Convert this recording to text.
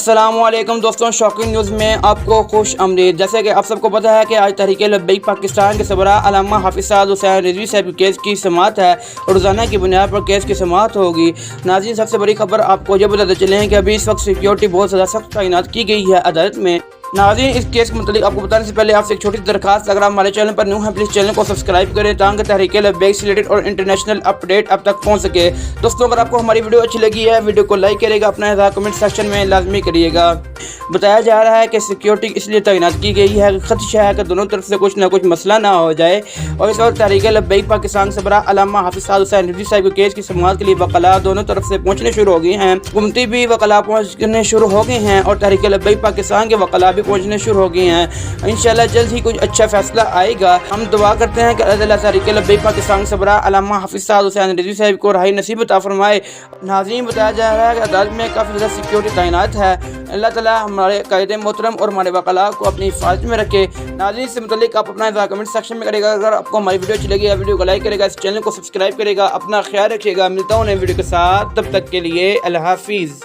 अस्सलाम वालेकुम दोस्तों, शॉकिंग न्यूज़ में आपको खुश आमदीद। जैसे कि आप सबको पता है कि आज तहरीक लब्बैक पाकिस्तान के सरबराह अल्लामा हाफिज साद हुसैन रिजवी साहब के केस की समाअत है और रोज़ाना की बुनियाद पर केस की समाअत होगी। नाज़रीन, सबसे बड़ी खबर आपको ये बताते चलें कि अभी इस वक्त सिक्योरिटी बहुत ज़्यादा सख्त तैनात की गई है अदालत में। नाज़रीन, इस केस के मतलब आपको बताने से पहले आपसे एक छोटी दरखास्त, अगर आप हमारे चैनल पर न्यू हैं प्लीज़ चैनल को सब्सक्राइब करें ताकि तहरीक लब्बैक से रिलेटेड और इंटरनेशनल अपडेट अब तक पहुंच सके। दोस्तों, अगर आपको हमारी वीडियो अच्छी लगी है वीडियो को लाइक करिएगा, अपना इज़हार कमेंट सेक्शन में लाजमी करिएगा। बताया जा रहा है कि सिक्योरिटी इसलिए तैनात की गई है कि खदशा है कि दोनों तरफ से कुछ ना कुछ मसला ना हो जाए। और इस वक्त तहरीक लब्बैक पाकिस्तान से बड़ा अल्लामा हाफिज साद हुसैन रिजवी साहब के केस की समाअत के लिए वकला दोनों तरफ से पहुंचने शुरू हो गए हैं। हुकूमती भी वकला पहुंचने शुरू हो गए हैं और तहरीक लब्बैक पाकिस्तान के वकला भी पहुंचने शुरू हो गए हैं। इंशाल्लाह जल्द ही कुछ अच्छा फैसला आएगा। हम दुआ करते हैं कि अल्लाह तहरीक लब्बैक पाकिस्तान से बड़ा अल्लामा हाफिज साद हुसैन रिजवी साहब को राही नसीब अता फरमाए। नाज़रीन, बताया जा रहा है कि अदालत में काफ़ी ज़्यादा सिक्योरिटी तैनात है। अल्लाह ताला हमारे कायदे मोहतरम और हमारे वकला को अपनी हिफाजत में रखे। नाज़रीन, से मुतालिक आप अपना इज़हार कमेंट सेक्शन में करेगा। अगर आपको हमारी वीडियो अच्छी लगी वीडियो को लाइक करेगा, इस चैनल को सब्सक्राइब करेगा। अपना ख्याल रखिएगा, मिलता हूँ नई वीडियो के साथ, तब तक के लिए अल्लाह हाफिज़।